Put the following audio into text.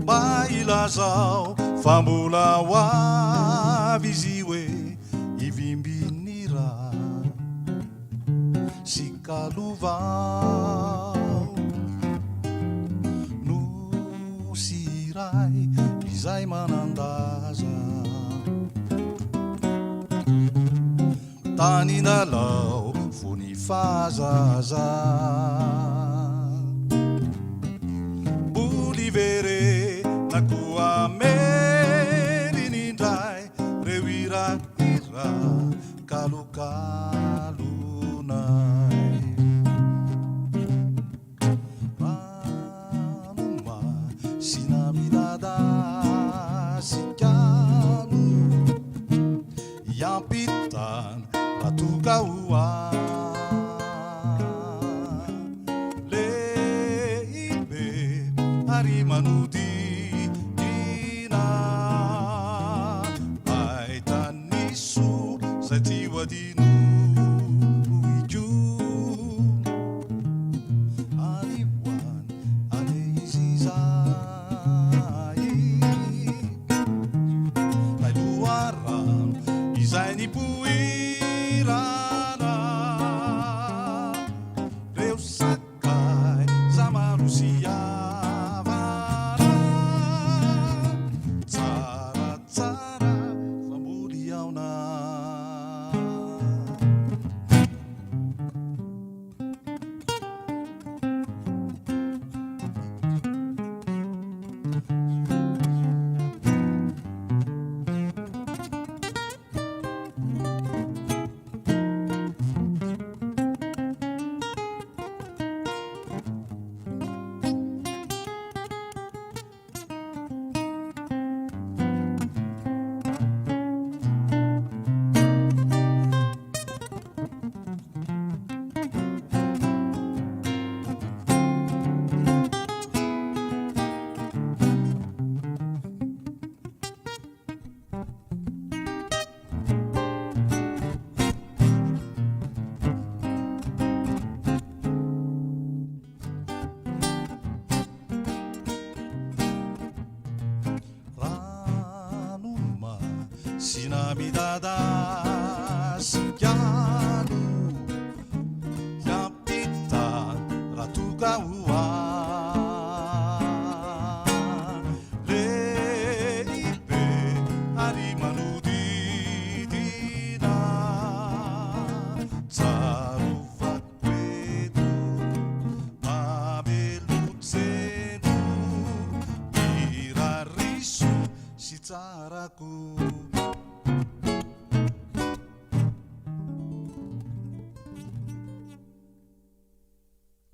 baila zao fambola hoavy izy hoe ivimbinira sy kalovao nosy ray izay manandaza tany nalao fony fazaza bolivere na koa merinindray reo irahira kalokalonay manoma sinamidadasikalo yampitan ratukaua leibe ari manodidina aitaniso zay ty hoadino ijo anihoan ane izy zay lailoarano izay nipoirana reo sakay zamarosiavana tsaratsara famboly aona sinamidadasikalo yampitan ratukaua leibe ari manodidina tsarovakwedo mabelotseno irariso sy tsarako